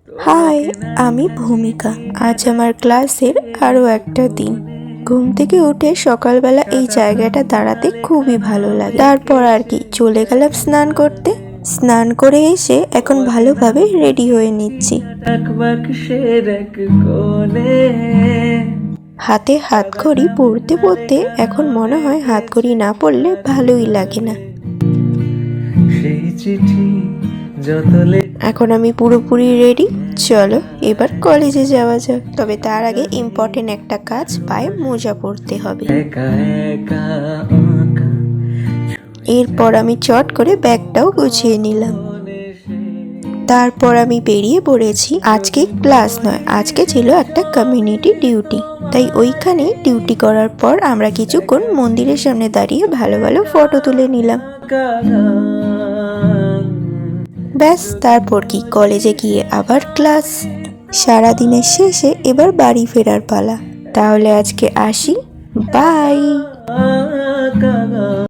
High, আমি ভূমিকা। আজ আমার ক্লাসের আরও একটা দিন। ঘুম থেকে উঠে সকালবেলা এই জায়গাটা দাঁড়াতে খুবই ভালো লাগে। তারপর আর কি চলে গেলাম স্নান করতে। স্নান করে এসে এখন ভালোভাবে রেডি হয়ে নিচ্ছি। হাতে হাতঘড়ি পরতে পরতে এখন মনে হয় হাতঘড়ি না পরলে ভালোই লাগে না। এখন আমি পুরোপুরি রেডি। চলো এবার কলেজে যাওয়া যাক। তবে তার আগে ইম্পর্টেন্ট একটা কাজ, পায়ে মোজা পরতে হবে। এরপর আমি চট করে ব্যাগটাও গুছিয়ে নিলাম। তারপর আমি বেরিয়ে পড়েছি। আজকে ক্লাস নয়, আজকে ছিল একটা কমিউনিটি ডিউটি। তাই ওইখানে ডিউটি করার পর আমরা কিছুক্ষণ মন্দিরের সামনে দাঁড়িয়ে ভালো ভালো ফটো তুলে নিলাম। ব্যাস, তারপর কি কলেজে গিয়ে আবার ক্লাস। সারাদিনের শেষে এবার বাড়ি ফেরার পালা। তাহলে আজকে আসি, বাই।